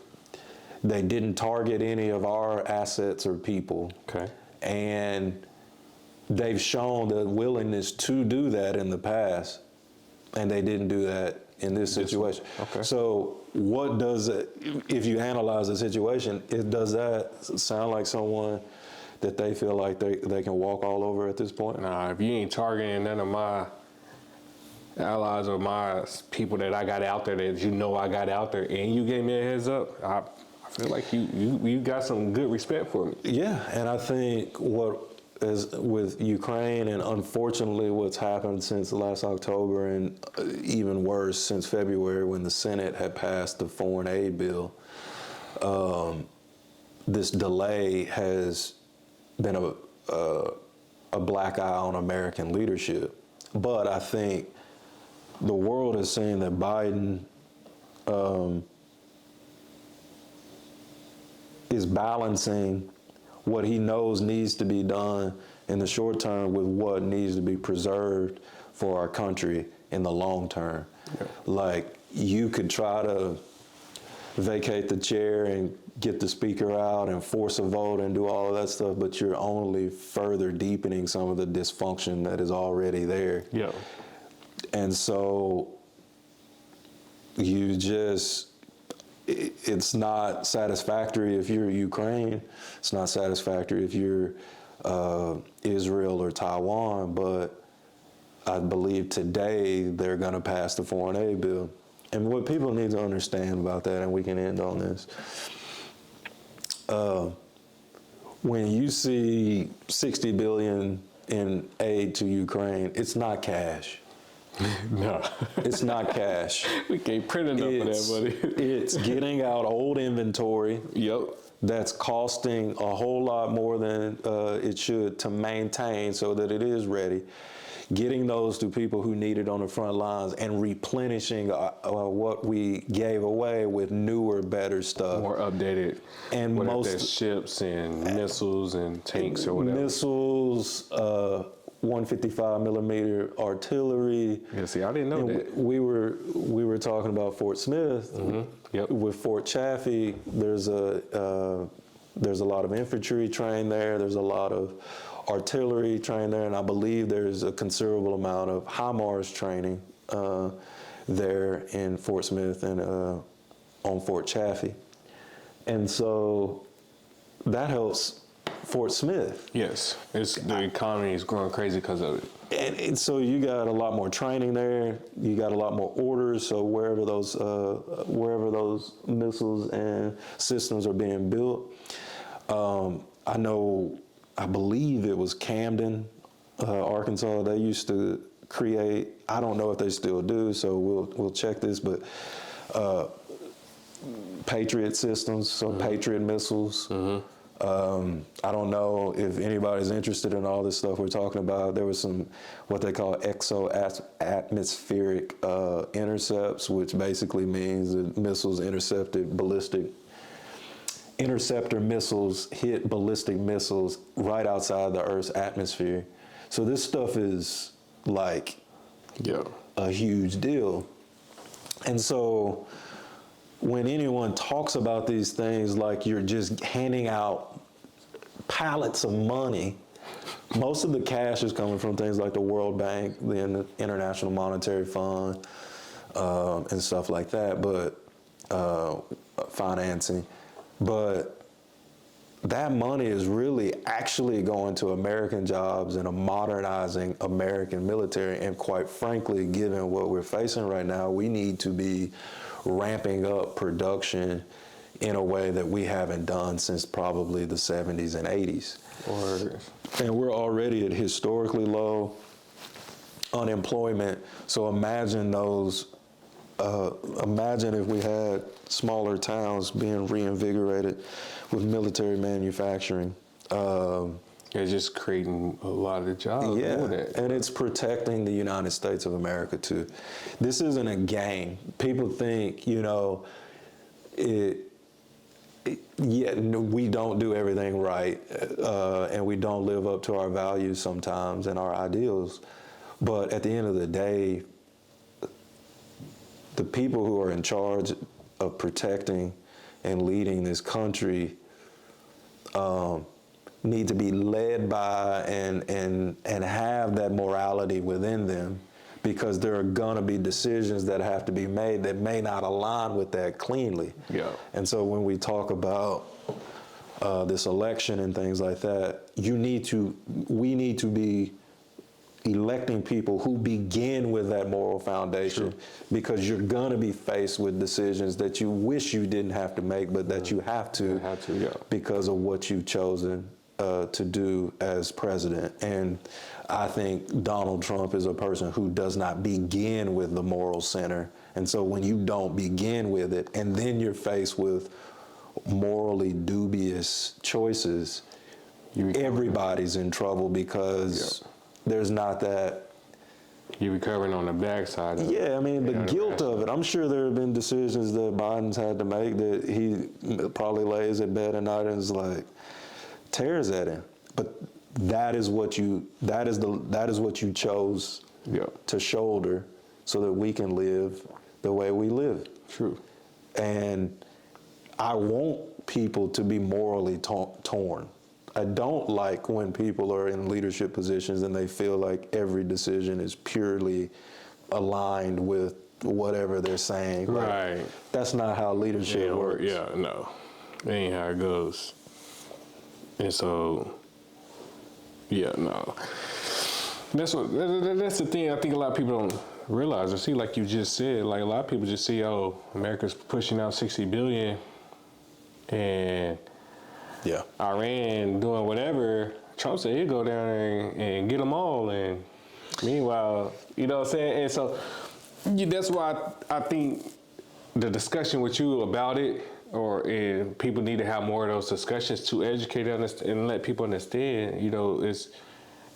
They didn't target any of our assets or people. Okay. And they've shown the willingness to do that in the past, and they didn't do that in this situation. Okay. So what does it, if you analyze the situation, does that sound like someone that they feel like they can walk all over at this point? Nah, if you ain't targeting none of my allies or my people that I got out there that you know I got out there, and you gave me a heads up, I feel like you got some good respect for me. Yeah, and I think what is with Ukraine, and unfortunately what's happened since last October, and even worse since February when the Senate had passed the foreign aid bill, this delay has been a black eye on American leadership. But I think the world is saying that Biden is balancing what he knows needs to be done in the short term with what needs to be preserved for our country in the long term. Yeah. Like, you could try to vacate the chair and get the speaker out and force a vote and do all of that stuff, but you're only further deepening some of the dysfunction that is already there. Yeah. And so it's not satisfactory if you're Ukraine. It's not satisfactory if you're Israel or Taiwan, but I believe today they're going to pass the foreign aid bill. And what people need to understand about that, and we can end on this, when you see $60 billion in aid to Ukraine, it's not cash. No. It's not cash. We can't print enough of that money. It's getting out old inventory. Yep. That's costing a whole lot more than it should to maintain so that it is ready. Getting those to people who need it on the front lines and replenishing what we gave away with newer, better stuff. More updated. And most ships and missiles and tanks or whatever. Missiles, 155 millimeter artillery. Yeah, see, I didn't know that. We were talking about Fort Smith. Mm-hmm. Yep. With Fort Chaffee, there's a lot of infantry trained there. There's a lot of artillery trained there, and I believe there's a considerable amount of HIMARS training there in Fort Smith and on Fort Chaffee. And so that helps Fort Smith. Yes, the economy is growing crazy because of it. And so you got a lot more training there. You got a lot more orders. So wherever those missiles and systems are being built, I believe it was Camden, Arkansas. They used to create. I don't know if they still do. So we'll check this, but Patriot systems, so mm-hmm. Patriot missiles. Mm-hmm. I don't know if anybody's interested in all this stuff we're talking about. There was some what they call exo-atmospheric intercepts, which basically means that missiles interceptor missiles hit ballistic missiles right outside the Earth's atmosphere. So this stuff is like a huge deal. And so when anyone talks about these things like you're just handing out pallets of money, most of the cash is coming from things like the World Bank, the International Monetary Fund, and stuff like that, but financing. But that money is really actually going to American jobs and a modernizing American military. And quite frankly, given what we're facing right now, we need to be ramping up production in a way that we haven't done since probably the 70s and 80s. And we're already at historically low unemployment. So imagine imagine if we had smaller towns being reinvigorated with military manufacturing. It's just creating a lot of the jobs. Yeah, and it's protecting the United States of America too. This isn't a game. People think, yeah, no, we don't do everything right, and we don't live up to our values sometimes and our ideals. But at the end of the day, the people who are in charge of protecting and leading this country need to be led by and have that morality within them, because there are gonna be decisions that have to be made that may not align with that cleanly. Yeah. And so when we talk about this election and things like that, we need to be electing people who begin with that moral foundation, because you're gonna be faced with decisions that you wish you didn't have to make, but that you have to, because of what you've chosen to do as president. And I think Donald Trump is a person who does not begin with the moral center. And so when you don't begin with it, and then you're faced with morally dubious choices, everybody's in trouble, because there's not that. You're recovering on the backside of it. Yeah, I mean, the guilt of it. I'm sure there have been decisions that Biden's had to make that he probably lays at bed at night and is like, tears at him. But that is what you chose to shoulder so that we can live the way we live. True. And I want people to be morally torn. I don't like when people are in leadership positions and they feel like every decision is purely aligned with whatever they're saying. Right. Like, that's not how leadership works. Yeah, no. That ain't how it goes. And so, yeah, no. That's the thing I think a lot of people don't realize or see, like you just said. Like, a lot of people just see, oh, America's pushing out $60 billion and Iran doing whatever. Trump said he'd go down there and get them all. And meanwhile, you know what I'm saying? And so that's why I think the discussion with you about it, and people need to have more of those discussions to educate and let people understand, you know,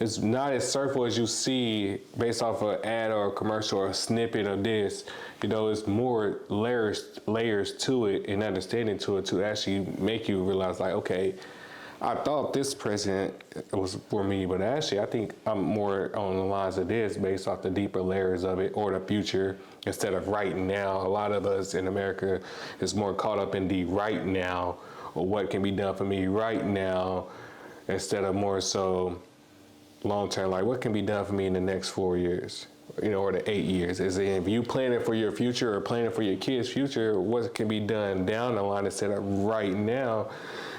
it's not as surface as you see based off an ad or a commercial or a snippet of this. You know, it's more layers to it and understanding to it to actually make you realize, like, okay, I thought this president was for me, but actually I think I'm more on the lines of this based off the deeper layers of it, or the future instead of right now. A lot of us in America is more caught up in the right now, or what can be done for me right now, instead of more so long term, like what can be done for me in the next 4 years, you know, or the 8 years. Is it, if you planning for your future or planning for your kids' future, what can be done down the line instead of right now?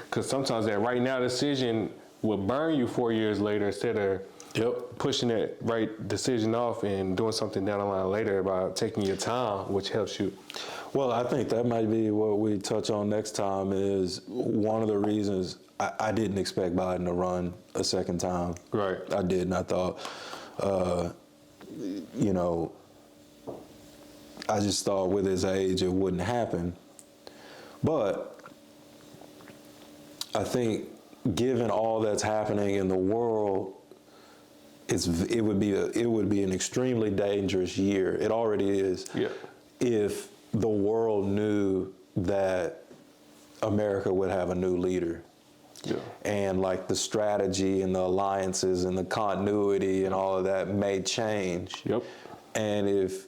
Because sometimes that right now decision will burn you 4 years later, instead of pushing that right decision off and doing something down the line later about taking your time, which helps you. Well, I think that might be what we touch on next time, is one of the reasons I didn't expect Biden to run a second time. Right. I didn't. I thought, you know, I just thought with his age it wouldn't happen. But I think given all that's happening in the world, it would be an extremely dangerous year. It already is. Yeah. If the world knew that America would have a new leader. Yeah. And like the strategy and the alliances and the continuity and all of that may change. Yep. And if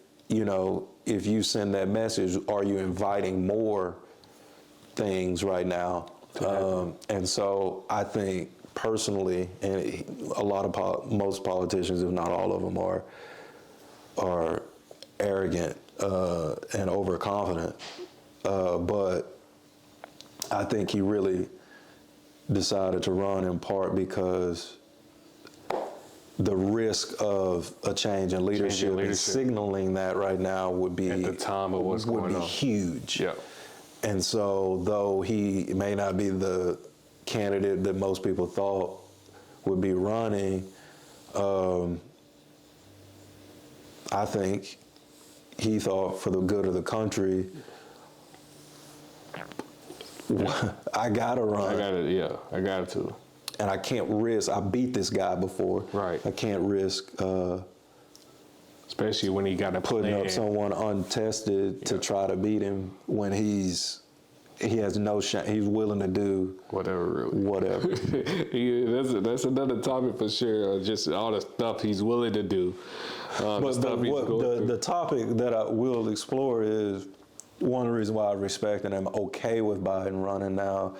you send that message, are you inviting more things right now? And so I think personally, and most politicians, if not all of them, are arrogant and overconfident. But I think he really decided to run in part because the risk of a change in leadership and signaling that right now would be at the time of what's going on huge. Yeah. And so, though he may not be the candidate that most people thought would be running, I think he thought for the good of the country, I gotta run. I got to. And I can't risk, I beat this guy before. Right. I can't risk especially when he got to putting up someone untested to try to beat him when he's he has no shame. He's willing to do whatever, really. Whatever. Yeah, that's another topic for sure. Just all the stuff he's willing to do. The topic that I will explore is one of the reasons why I respect and I'm okay with Biden running now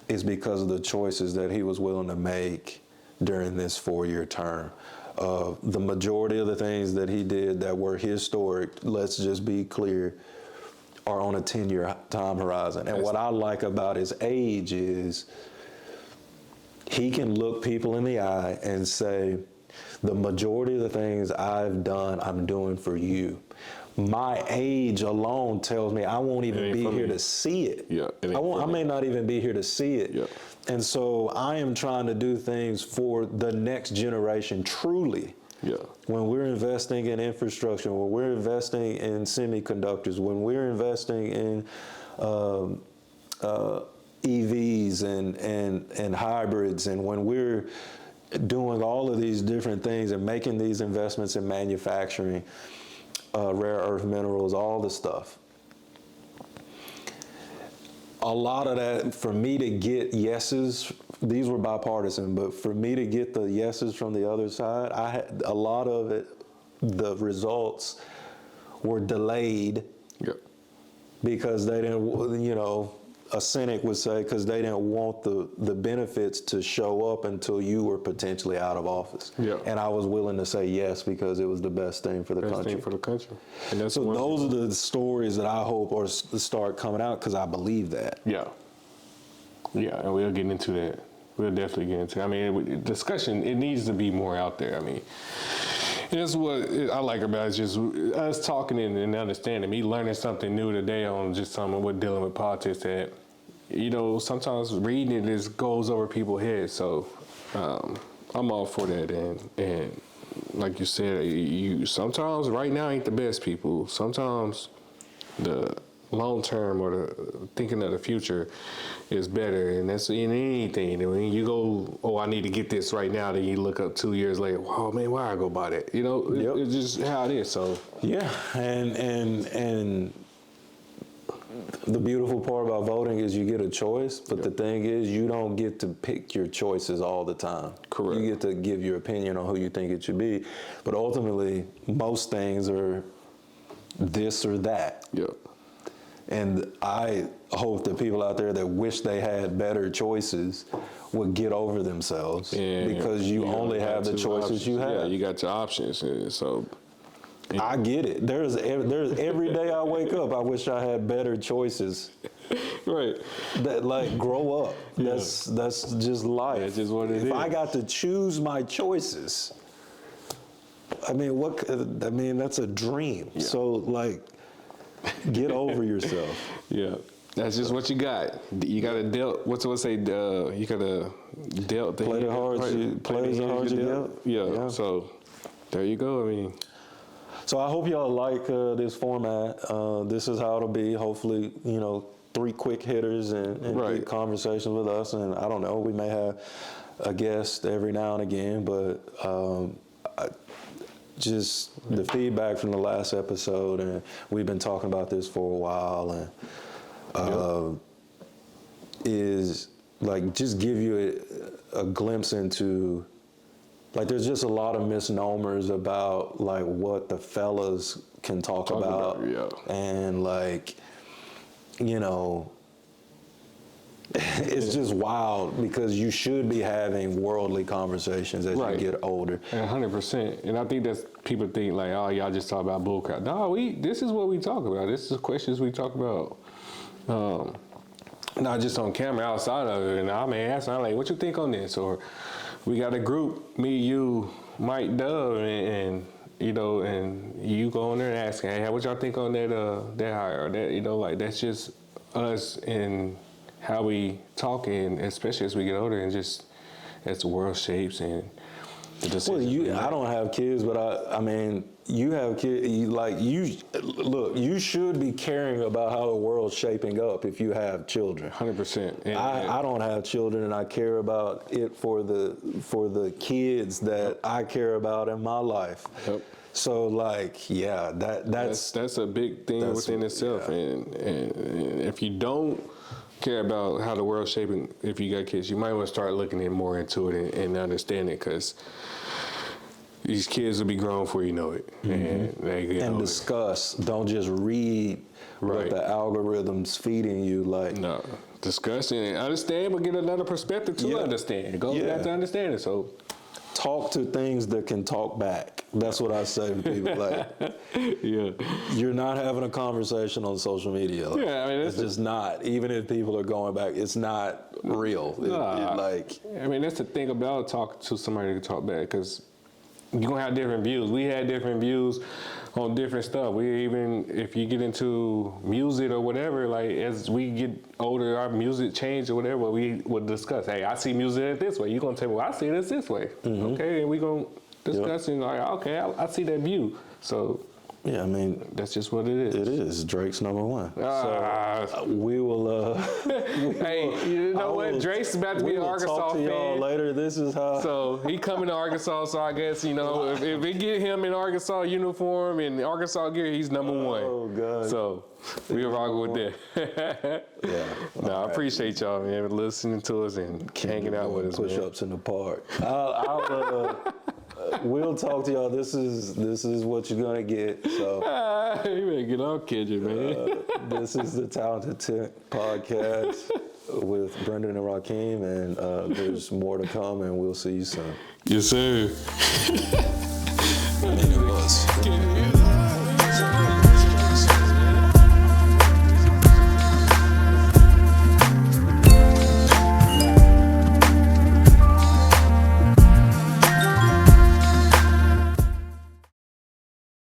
is because of the choices that he was willing to make during this 4-year term. The majority of the things that he did that were historic, let's just be clear, are on a 10-year time horizon. And what I like about his age is he can look people in the eye and say, the majority of the things I've done, I'm doing for you. My age alone tells me I won't even be here to see it. Yeah, I may not even be here to see it. Yeah. And so I am trying to do things for the next generation, truly. Yeah. When we're investing in infrastructure, when we're investing in semiconductors, when we're investing in EVs and hybrids, and when we're doing all of these different things and making these investments in manufacturing, rare earth minerals, all the stuff. A lot of that, for me to get yeses, these were bipartisan, but for me to get the yeses from the other side, I had a lot of it, the results were delayed. Yep. Because they didn't, you know, a cynic would say, because they didn't want the benefits to show up until you were potentially out of office. Yeah. And I was willing to say yes because it was the best thing for the country. Best thing for the country. And that's so those are the stories that I hope are start coming out because I believe that. Yeah. Yeah, and we'll get into that. We'll definitely get into it. I mean, discussion, it needs to be more out there. I mean, that's what I like about it, just us talking and understanding, me learning something new today on just something we're dealing with politics that, you know, sometimes reading it just goes over people's heads. So I'm all for that. And like you said, you sometimes right now ain't the best people. Sometimes the long term or the thinking of the future is better, and that's in anything. And when you go, oh, I need to get this right now, then you look up 2 years later, wow, man, why I go buy that? You know, Yep. It's just how it is. So yeah, and the beautiful part about voting is you get a choice, but the thing is you don't get to pick your choices all the time. Correct. You get to give your opinion on who you think it should be, but ultimately most things are this or that. Yep. And I hope that people out there that wish they had better choices would get over themselves because you only have the choices you have. Yeah, you got your options. And so I get it. There's every day I wake up, I wish I had better choices. Right. That like grow up. Yeah. That's just life. That's just what it is. If I got to choose my choices, I mean, that's a dream. Yeah. So like, get over yourself. Yeah, that's just what you got. You got to dealt. What's it say? You got to dealt. Play the hard. Play the hard you dealt. Yeah. So there you go. I mean. So I hope y'all like this format. This is how it'll be. Hopefully, 3 quick hitters and get conversations with us. And I don't know, we may have a guest every now and again, but just the feedback from the last episode, and we've been talking about this for a while, and is like just give you a glimpse into. Like, there's just a lot of misnomers about, like, what the fellas can talk about. Yeah. And, like, it's just wild because you should be having worldly conversations as you get older. 100%. And I think that's, people think, like, oh, y'all just talk about bullcrap. No, this is what we talk about. This is the questions we talk about. Not just on camera, outside of it. And I may ask, I'm like, what you think on this? Or we got a group, me, you, Mike, Dub, and you go in there and ask, hey, what y'all think on that hire? Or that, like, that's just us and how we talk, and especially as we get older, and just as the world shapes and the decisions. Well, I don't have kids, but I mean, you have kids. You should be caring about how the world's shaping up if you have children. 100%. I don't have children, and I care about it for the kids that I care about in my life. Yep. So, like, that's a big thing within itself, yeah. and if you don't care about how the world's shaping, if you got kids, you might want to start looking more into it and understand it, because these kids will be grown before you know it. And they get And older. discuss. Don't just read what the algorithm's feeding you. Like, No, discuss and understand, but get another perspective to understand. It goes back to understanding. So talk to things that can talk back. That's what I say to people. Like, you're not having a conversation on social media. Like, I mean, it's just not. Even if people are going back, it's not real. I mean, that's the thing about talking to somebody to talk back, because you're gonna have different views. We had different views on different stuff. We even, if you get into music or whatever, like as we get older, our music change or whatever, we would discuss, hey, I see music this way. You're gonna tell me, well, I see this way. Okay, and we gonna discuss and like, okay, I see that view. So yeah, I mean, that's just what it is. it is. Drake's number one. So we will. Hey, you know what? Drake's about to be an Arkansas talk to y'all fan. later. This is how. So he coming to Arkansas. So I guess, you know, if we get him in Arkansas uniform and Arkansas gear, he's number one. Oh God. So we'll rock with that. I appreciate y'all, man, for listening to us and hanging out with us. Push-ups in the park. We'll talk to y'all. This is what you're gonna get. So You better get on, Kendrick, man. this is the Talented Tech podcast with Brenden and Rakeem, and there's more to come, and we'll see you soon. Yes, sir. It was.